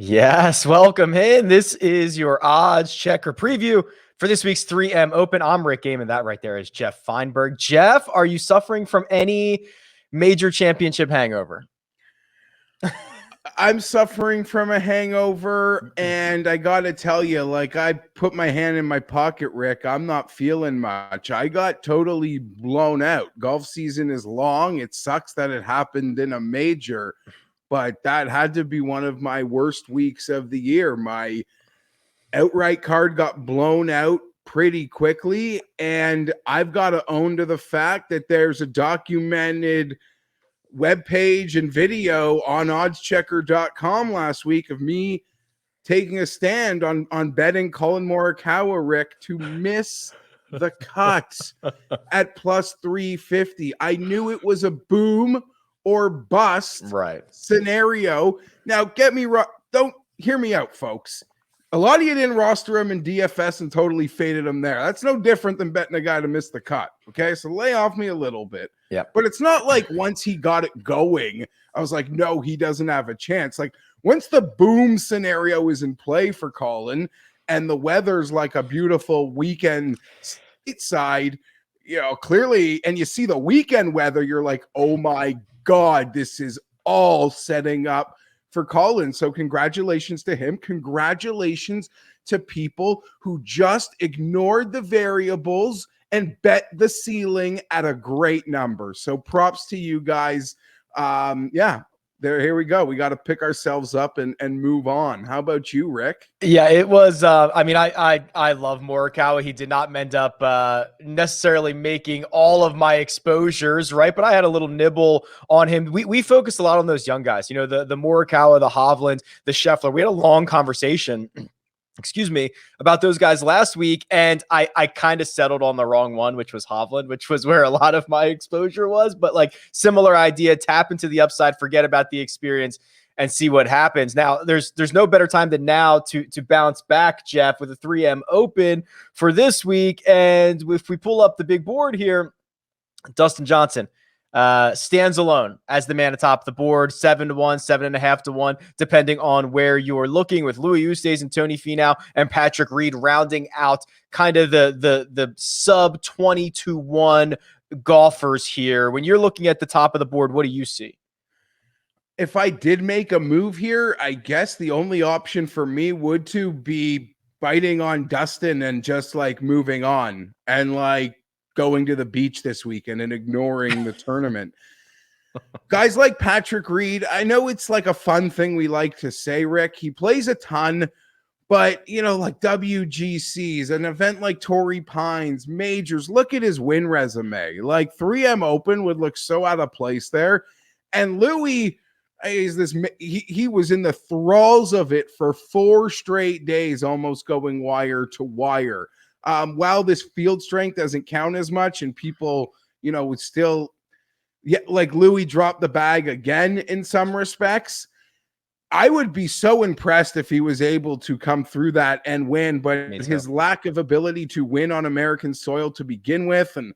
Yes, welcome in. This is your odds checker preview for this week's 3M Open. I'm Rick Gehman. That right there is Geoff Fienberg. Geoff, are you suffering from any major championship hangover? I'm suffering from a hangover, and I gotta tell you, like, I put my hand in my pocket, Rick. I'm not feeling much. I got totally blown out. Golf season is long. It sucks that it happened in a major, but that had to be one of my worst weeks of the year. My outright card got blown out pretty quickly, and I've got to own to the fact that there's a documented webpage and video on oddschecker.com last week of me taking a stand on betting Colin Morikawa, Rick, to miss the cut at plus 350. I knew it was a boom or bust scenario. Now, get me right. Don't hear me out, folks. A lot of you didn't roster him in DFS and totally faded him there. That's no different than betting a guy to miss the cut. Okay, so lay off me a little bit. Yeah. But it's not like once he got it going, I was like, no, he doesn't have a chance. Like once the boom scenario is in play for Colin and the weather's like a beautiful weekend side, clearly, and you see the weekend weather, you're like, oh my God, this is all setting up for Colin. So congratulations to him. Congratulations to people who just ignored the variables and bet the ceiling at a great number. So props to you guys. Here we go. We got to pick ourselves up and move on. How about you, Rick? Yeah, it was. I love Morikawa. He did not end up necessarily making all of my exposures, right? But I had a little nibble on him. We focused a lot on those young guys. You know, the Morikawa, the Hovland, the Scheffler. We had a long conversation. Excuse me, about those guys last week. And I kind of settled on the wrong one, which was Hovland, which was where a lot of my exposure was. But like similar idea, tap into the upside, forget about the experience and see what happens. Now, there's no better time than now to bounce back, Geoff, with a 3M Open for this week. And if we pull up the big board here, Dustin Johnson stands alone as the man atop the board, 7-1, 7.5-1, depending on where you're looking, with Louis Oosthuizen and Tony Finau and Patrick Reed rounding out kind of the sub 20-1 golfers here. When you're looking at the top of the board, what do you see? If I did make a move here, I guess the only option for me would to be biting on Dustin and just like moving on and like going to the beach this weekend and ignoring the tournament. Guys like Patrick Reed, I know it's like a fun thing we like to say, Rick. He plays a ton, but like WGCs, an event like Torrey Pines, majors, look at his win resume. Like 3M Open would look so out of place there. And Louis is he was in the thralls of it for 4 straight days, almost going wire to wire. While this field strength doesn't count as much and people, would still, like Louis dropped the bag again in some respects, I would be so impressed if he was able to come through that and win, but his lack of ability to win on American soil to begin with, and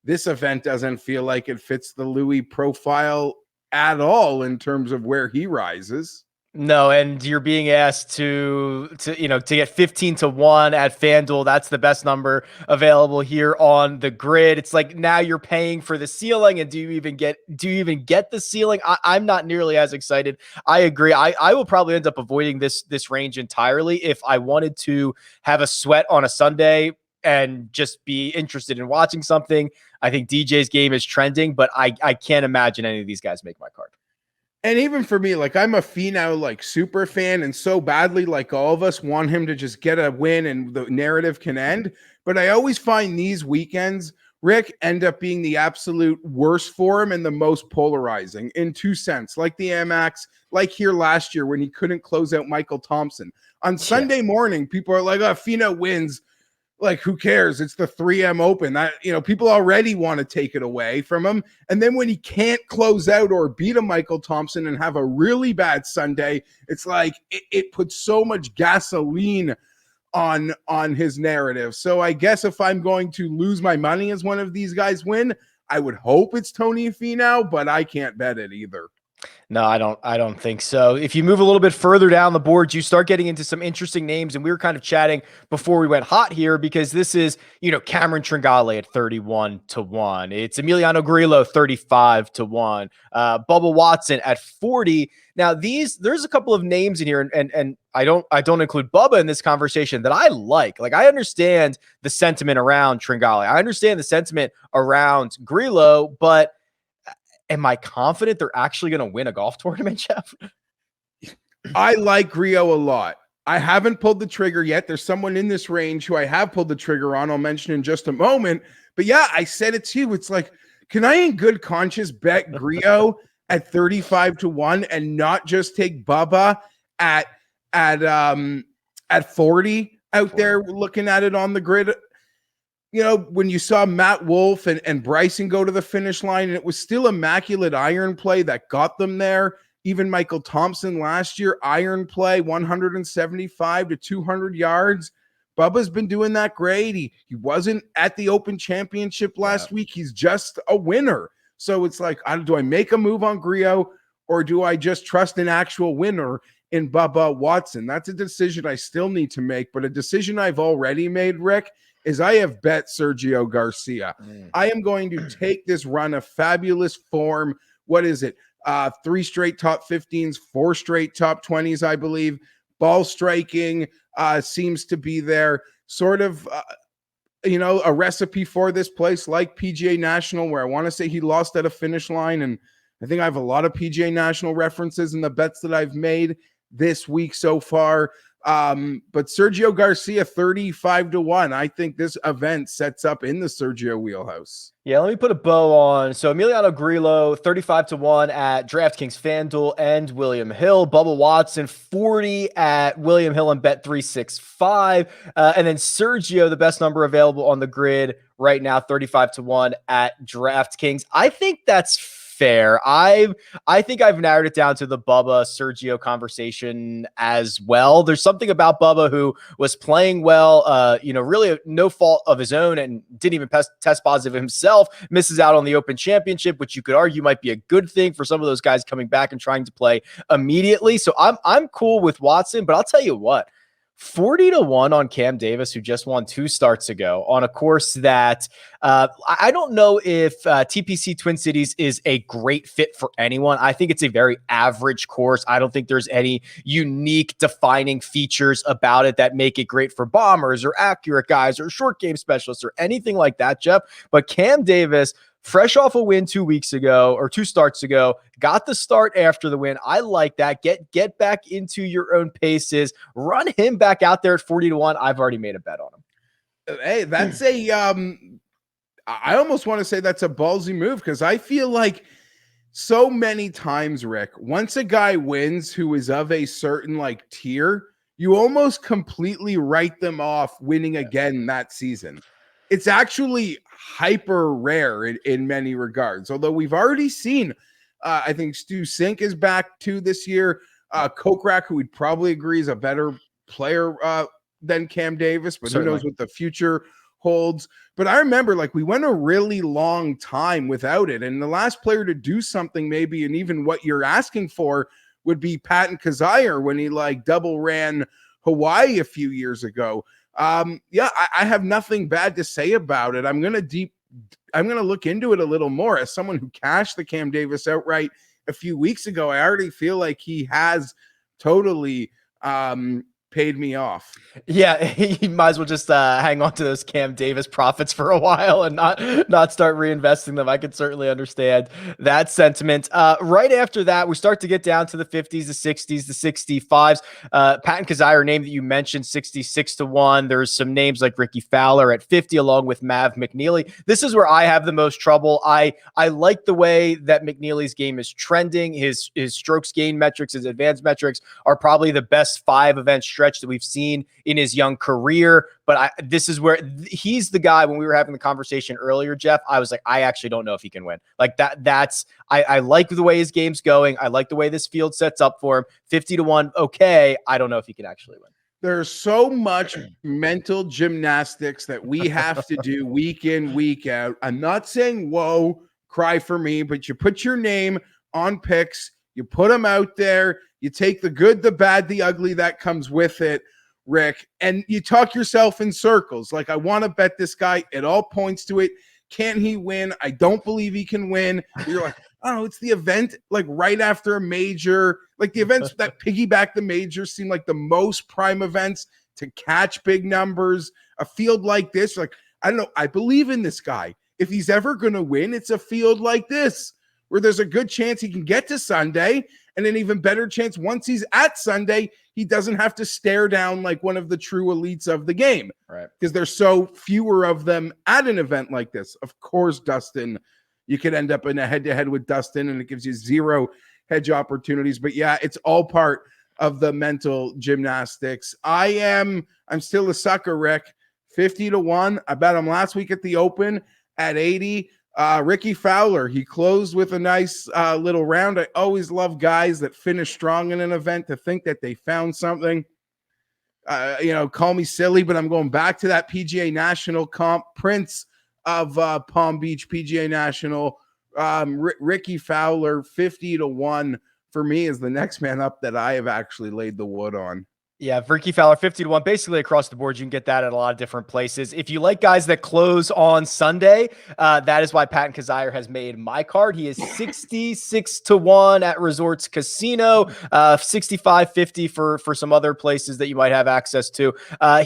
this event doesn't feel like it fits the Louis profile at all in terms of where he rises. No, and you're being asked to get 15-1 at FanDuel. That's the best number available here on the grid. It's like now you're paying for the ceiling, and do you even get the ceiling? I'm not nearly as excited. I agree. I will probably end up avoiding this range entirely if I wanted to have a sweat on a Sunday and just be interested in watching something. I think DJ's game is trending, but I can't imagine any of these guys make my card. And even for me, like I'm a Finau like super fan, and so badly, like all of us want him to just get a win and the narrative can end. But I always find these weekends, Rick, end up being the absolute worst for him and the most polarizing in 2 cents, like the Amex, like here last year when he couldn't close out Michael Thompson. On Sunday morning, people are like, oh, Finau wins. Like, who cares? It's the 3M Open. People already want to take it away from him. And then when he can't close out or beat a Michael Thompson and have a really bad Sunday, it's like it puts so much gasoline on his narrative. So I guess if I'm going to lose my money as one of these guys win, I would hope it's Tony Finau, but I can't bet it either. No, I don't think so. If you move a little bit further down the board, you start getting into some interesting names. And we were kind of chatting before we went hot here because this is, Cameron Tringale at 31-1. It's Emiliano Grillo 35-1. Bubba Watson at 40. Now, there's a couple of names in here, and I don't include Bubba in this conversation that I like. Like, I understand the sentiment around Tringale. I understand the sentiment around Grillo, but am I confident they're actually going to win a golf tournament, Geoff? I like Grillo a lot. I haven't pulled the trigger yet. There's someone in this range who I have pulled the trigger on. I'll mention in just a moment. But yeah, I said it too. It's like, can I in good conscience bet Grillo at 35-1 and not just take Bubba at 40 out there looking at it on the grid? When you saw Matt Wolff and Bryson go to the finish line, and it was still immaculate iron play that got them there. Even Michael Thompson last year, iron play, 175 to 200 yards. Bubba's been doing that great. He wasn't at the Open Championship last week. He's just a winner. So it's like, do I make a move on Grillo, or do I just trust an actual winner in Bubba Watson? That's a decision I still need to make, but a decision I've already made, Rick, is I have bet Sergio Garcia. I am going to take this run of fabulous form. What is it? 3 straight top 15s, 4 straight top 20s, I believe. Ball striking seems to be there. Sort of, a recipe for this place like PGA National, where I want to say he lost at a finish line. And I think I have a lot of PGA National references in the bets that I've made this week so far. But Sergio Garcia 35-1. I think this event sets up in the Sergio wheelhouse. Yeah, let me put a bow on. So Emiliano Grillo 35-1 at DraftKings, FanDuel, and William Hill. Bubba Watson 40 at William Hill and Bet365. And then Sergio, the best number available on the grid right now, 35-1 at DraftKings. I think that's fair. I think I've narrowed it down to the Bubba Sergio conversation as well. There's something about Bubba who was playing well, really no fault of his own, and didn't even test positive himself. Misses out on the Open Championship, which you could argue might be a good thing for some of those guys coming back and trying to play immediately. So I'm cool with Watson, but I'll tell you what. 40-1 on Cam Davis, who just won 2 starts ago on a course that I don't know if TPC Twin Cities is a great fit for anyone. I think it's a very average course. I don't think there's any unique defining features about it that make it great for bombers or accurate guys or short game specialists or anything like that, Geoff. But Cam Davis, fresh off a win 2 weeks ago or 2 starts ago, got the start after the win. I like that. Get back into your own paces. Run him back out there at 40-1. I've already made a bet on him. Hey, that's I almost want to say that's a ballsy move, because I feel like so many times, Rick, once a guy wins who is of a certain tier, you almost completely write them off winning again that season. It's actually hyper rare in many regards, although we've already seen, I think Stu Cink is back too this year. Kokrak, who we'd probably agree is a better player than Cam Davis, but Certainly. Who knows what the future holds. But I remember we went a really long time without it. And the last player to do something maybe, and even what you're asking for, would be Patton Kizzire when he double ran Hawaii a few years ago. I have nothing bad to say about it. I'm going to look into it a little more. As someone who cashed the Cam Davis outright a few weeks ago, I already feel like he has totally paid me off. Yeah, he might as well just hang on to those Cam Davis profits for a while and not start reinvesting them. I can certainly understand that sentiment. Right after that, we start to get down to the 50s, the 60s, the 65s. Patton Kizzire, name that you mentioned, 66-1. There's some names like Ricky Fowler at 50, along with Mav McNeely. This is where I have the most trouble. I like the way that McNeely's game is trending. His strokes gain metrics, his advanced metrics are probably the best 5 event stretch that we've seen in his young career. But this is where he's the guy. When we were having the conversation earlier, Geoff, I was like, I actually don't know if he can win. I like the way his game's going. I like the way this field sets up for him. 50-1. Okay. I don't know if he can actually win. There's so much mental gymnastics that we have to do week in, week out. I'm not saying, whoa, cry for me, but you put your name on picks. You put him out there. You take the good, the bad, the ugly that comes with it, Rick, and you talk yourself in circles. Like, I want to bet this guy. It all points to it. Can he win? I don't believe he can win. You're like, oh, it's the event like right after a major. Like the events that piggyback the majors seem like the most prime events to catch big numbers. A field like this, like, I don't know. I believe in this guy. If he's ever going to win, it's a field like this where there's a good chance he can get to Sunday, and an even better chance once he's at Sunday, he doesn't have to stare down like one of the true elites of the game. Right. Because there's so fewer of them at an event like this. Of course, Dustin, you could end up in a head-to-head with Dustin, and it gives you 0 hedge opportunities. But yeah, it's all part of the mental gymnastics. I'm still a sucker, Rick. 50-1. I bet him last week at the Open at 80. Ricky Fowler, he closed with a nice little round. I always love guys that finish strong in an event to think that they found something. Call me silly, but I'm going back to that PGA National comp. Prince of Palm Beach PGA National, Ricky Fowler, 50-1 for me is the next man up that I have actually laid the wood on. Yeah, Ricky Fowler, 50-1, basically across the board. You can get that at a lot of different places. If you like guys that close on Sunday, that is why Patton Kizzire has made my card. He is 66-1 at Resorts Casino, 65-50 for some other places that you might have access to.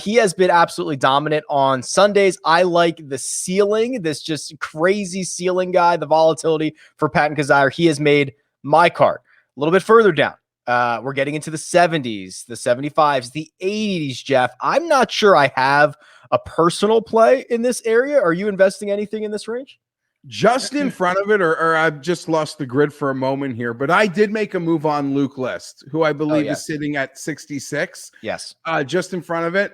He has been absolutely dominant on Sundays. I like the ceiling, this just crazy ceiling guy, the volatility for Patton Kizzire. He has made my card. A little bit further down. We're getting into the 70s, the 75s, the 80s, Geoff. I'm not sure I have a personal play in this area. Are you investing anything in this range? Just in front of it, or I've just lost the grid for a moment here, but I did make a move on Luke List, who I believe is sitting at 66. Yes. Just in front of it.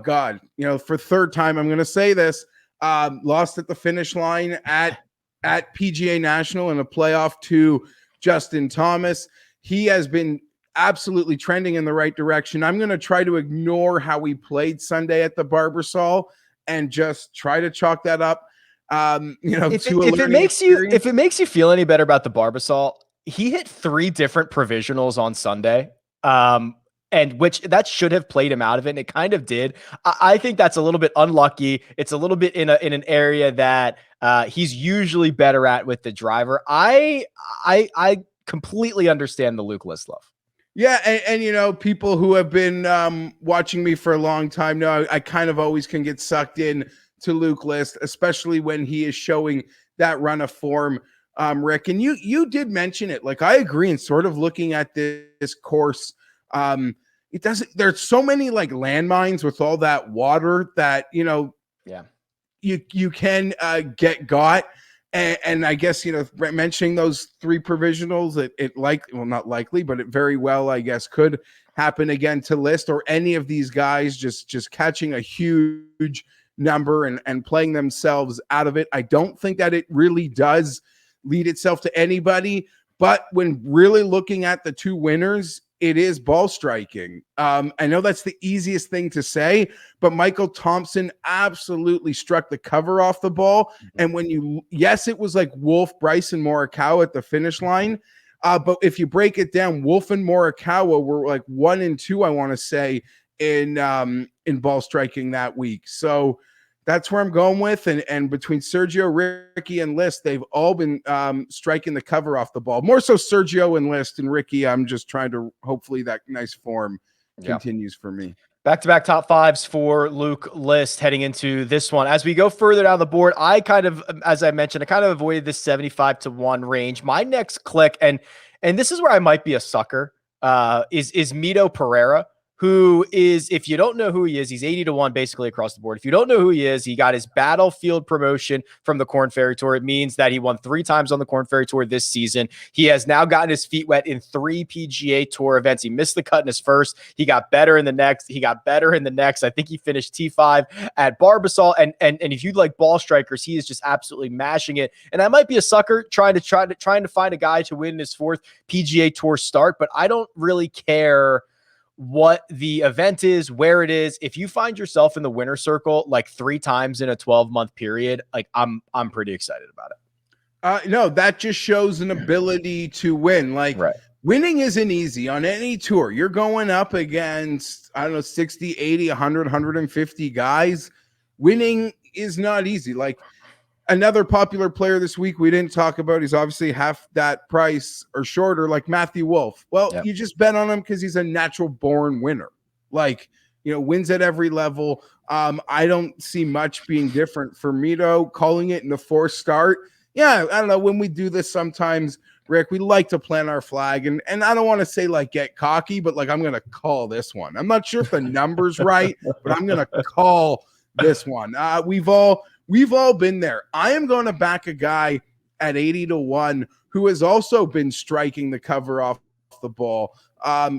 God, for third time, I'm going to say this, lost at the finish line at PGA National in a playoff to Justin Thomas. He has been absolutely trending in the right direction. I'm going to try to ignore how he played Sunday at the Barbasol and just try to chalk that up. If it makes you feel any better about the Barbasol, he hit 3 different provisionals on Sunday, and which that should have played him out of it, and it kind of did. I think that's a little bit unlucky. It's a little bit in an area that he's usually better at with the driver. I completely understand the Luke List love. Yeah, and people who have been watching me for a long time know I kind of always can get sucked in to Luke List, especially when he is showing that run of form, Rick. And you did mention it. Like, I agree. And sort of looking at this course, it doesn't. There's so many like landmines with all that water that you can get got. And I guess, mentioning those 3 provisionals, not likely, but it very well, I guess, could happen again to List or any of these guys just catching a huge number and playing themselves out of it. I don't think that it really does lead itself to anybody, but when really looking at the 2 winners, it is ball striking. I know that's the easiest thing to say, but Michael Thompson absolutely struck the cover off the ball. And when it was like Wolf, Bryce, and Morikawa at the finish line. But if you break it down, Wolf and Morikawa were like 1 and 2, I want to say, in ball striking that week. So that's where I'm going with. And between Sergio, Ricky, and List, they've all been striking the cover off the ball. More so Sergio and List, and Ricky, I'm just trying to hopefully that nice form continues for me. Back-to-back top 5s for Luke List heading into this one. As we go further down the board, I kind of, as I mentioned, I kind of avoided this 75-1 range. My next click, and this is where I might be a sucker, is Mito Pereira, who is, if you don't know who he is, he's 80-1 basically across the board. If you don't know who he is, he got his Battlefield promotion from the Korn Ferry Tour. It means that he won 3 times on the Korn Ferry Tour this season. He has now gotten his feet wet in 3 PGA Tour events. He missed the cut in his first. He got better in the next. He got better in the next. I think he finished T5 at Barbasol. And if you like ball strikers, he is just absolutely mashing it. And I might be a sucker trying to find a guy to win his 4th PGA Tour start, but I don't really care what the event is, where it is. If you find yourself in the winner circle like 3 times in a 12-month period, like I'm pretty excited about it. No, that just shows an ability to win. Like, winning isn't easy on any tour. You're going up against, I don't know, 60, 80, 100, 150 guys. Winning is not easy. Like, another popular player this week we didn't talk about, he's obviously half that price or shorter, like Matthew Wolff. Well, Yep. you just bet on him because he's a natural born winner. Like, wins at every level. I don't see much being different for me, though. Calling it in the fourth start. Yeah, I don't know. When we do this sometimes, Rick, we like to plant our flag. And I don't want to say, like, get cocky, but, like, I'm going to call this one. I'm not sure if the number's right, but I'm going to call this one. We've all been there. I am going to back a guy at 80-1 who has also been striking the cover off the ball,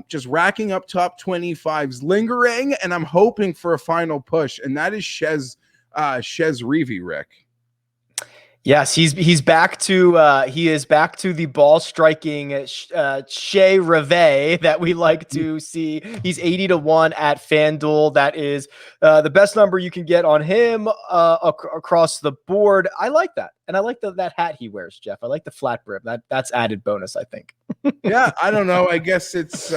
just racking up top 25s, lingering, and I'm hoping for a final push, and that is Chez Reavie, Rick. Yes, he's back to he is back to the ball striking Shea Reve that we like to see. He's 80-1 at FanDuel. That is the best number you can get on him across the board. I like that, and I like that hat he wears, Jeff. I like the flat brim. That's added bonus, I think. Yeah, I don't know. I guess it's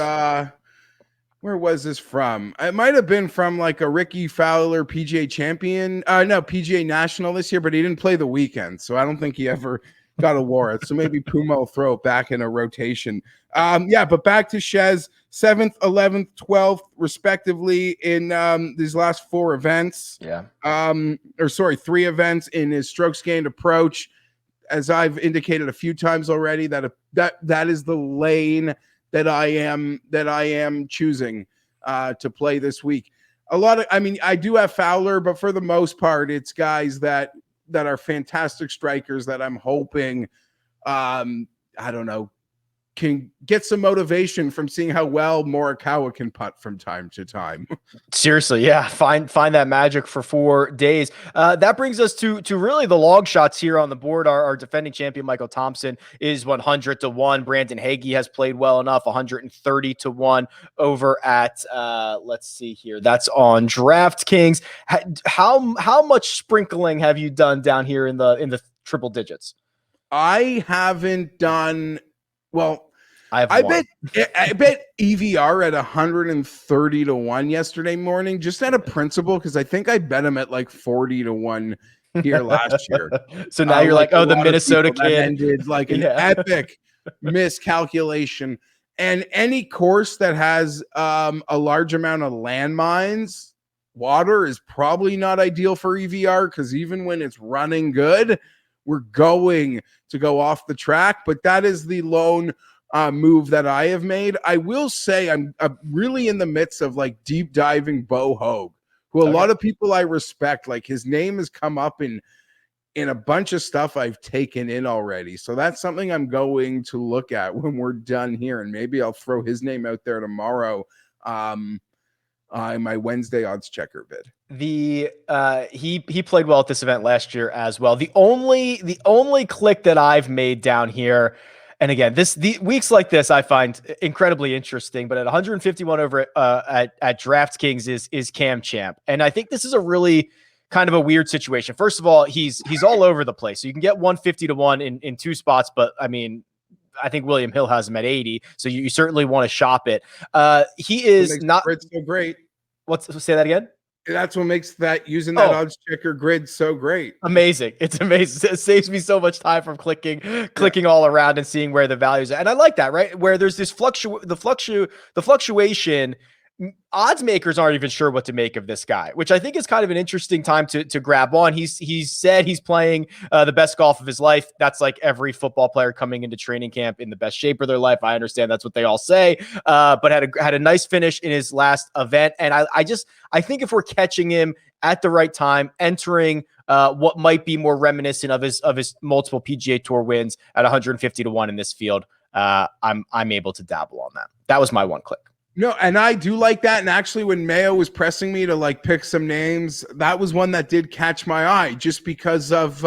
where was this from? It might have been from like a Ricky Fowler PGA champion. No, PGA National this year, but he didn't play the weekend. So I don't think he ever got awarded. So maybe Puma will throw it back in a rotation. Yeah, but back to Chez, 7th, 11th, 12th, respectively, in these last 4 events. Yeah. 3 events in his strokes gained approach. As I've indicated a few times already, that is the lane that I am choosing to play this week. I do have Fowler, but for the most part, it's guys that are fantastic strikers that I'm hoping, I don't know, can get some motivation from seeing how well Morikawa can putt from time to time. Seriously, yeah. Find that magic for 4 days. That brings us to really the long shots here on the board. Our defending champion, Michael Thompson, is 100-1. Brandon Hagee has played well enough, 130-1 over at, let's see here. That's on DraftKings. How much sprinkling have you done down here in the triple digits? I haven't done, well, I bet EVR at 130-1 yesterday morning, just out of principle, because I think I bet him at like 40-1 here last year. So now you're like, oh, the Minnesota kid ended like an epic miscalculation. And any course that has a large amount of landmines, water is probably not ideal for EVR, because even when it's running good, we're going to go off the track. But that is the lone move that I have made. I will say I'm really in the midst of like deep diving Bo Hoag, who a lot of people I respect. Like, his name has come up in a bunch of stuff I've taken in already. So that's something I'm going to look at when we're done here. And maybe I'll throw his name out there tomorrow in my Wednesday OddsChecker vid. He played well at this event last year as well. The only click that I've made down here, and again, the weeks like this I find incredibly interesting, but at 151 over at DraftKings is Cam Champ. And I think this is a really kind of a weird situation. First of all, he's all over the place. So you can get 150-1 in 2 spots, but I mean, I think William Hill has him at 80. So you certainly want to shop it. He is not so great. Say that again? That's what makes using that OddsChecker grid so great. Amazing. It's amazing. It saves me so much time from clicking all around and seeing where the values are. And I like that, right? Where there's this fluctuation. Odds makers aren't even sure what to make of this guy, which I think is kind of an interesting time to grab on. He's said he's playing the best golf of his life. That's like every football player coming into training camp in the best shape of their life. I understand that's what they all say, but had a nice finish in his last event. And I think if we're catching him at the right time, entering what might be more reminiscent of his multiple PGA Tour wins at 150-1 in this field, I'm able to dabble on that. That was my one click. No, and I do like that. And actually, when Mayo was pressing me to like pick some names, that was one that did catch my eye, just because of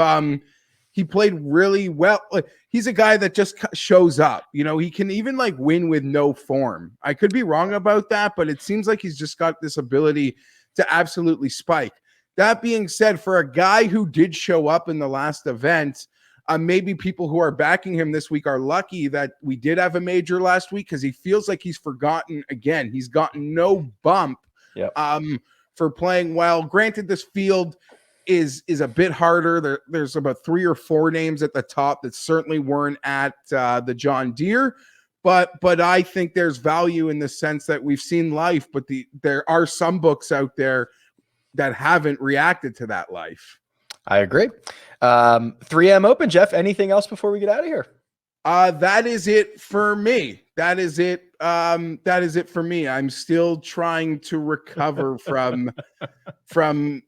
he played really well. Like, he's a guy that just shows up. He can even like win with no form. I could be wrong about that, but it seems like he's just got this ability to absolutely spike. That being said, for a guy who did show up in the last event, Maybe people who are backing him this week are lucky that we did have a major last week, because he feels like he's forgotten again. He's gotten no bump for playing well. Granted, this field is a bit harder. There's about 3 or 4 names at the top that certainly weren't at the John Deere. But I think there's value in the sense that we've seen life, but there are some books out there that haven't reacted to that life. I agree. 3M Open, Geoff. Anything else before we get out of here? That is it for me. That is it. That is it for me. I'm still trying to recover from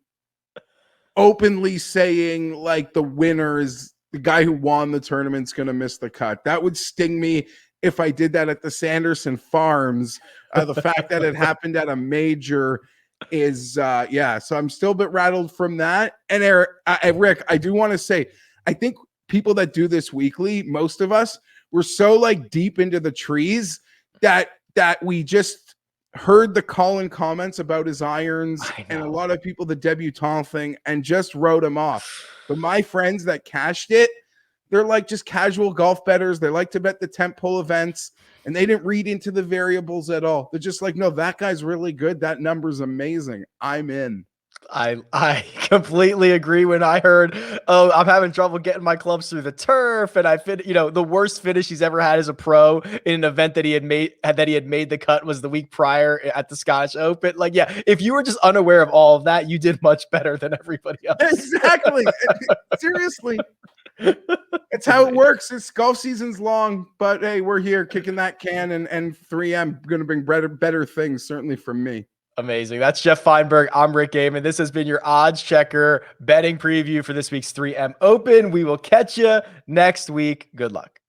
openly saying like the winner is the guy who won the tournament's going to miss the cut. That would sting me if I did that at the Sanderson Farms. The fact that it happened at a major is so I'm still a bit rattled from that. And Rick, I do want to say, I think people that do this weekly, most of us, we're so like deep into the trees that we just heard the Colin comments about his irons and a lot of people the debutante thing and just wrote him off. But my friends that cashed it, they're like just casual golf bettors. They like to bet the tentpole events, and they didn't read into the variables at all. They're just like, no, that guy's really good. That number's amazing. I'm in. I completely agree. When I heard, oh, I'm having trouble getting my clubs through the turf, and the worst finish he's ever had as a pro in an event that he had made the cut was the week prior at the Scottish Open. Like, yeah, if you were just unaware of all of that, you did much better than everybody else. Exactly. Seriously. It's how it works. It's golf season's long, but hey, we're here kicking that can, and 3M going to bring better things, certainly from me. Amazing. That's Geoff Fienberg. I'm Rick Gehman. This has been your Odds Checker betting preview for this week's 3M Open. We will catch you next week. Good luck.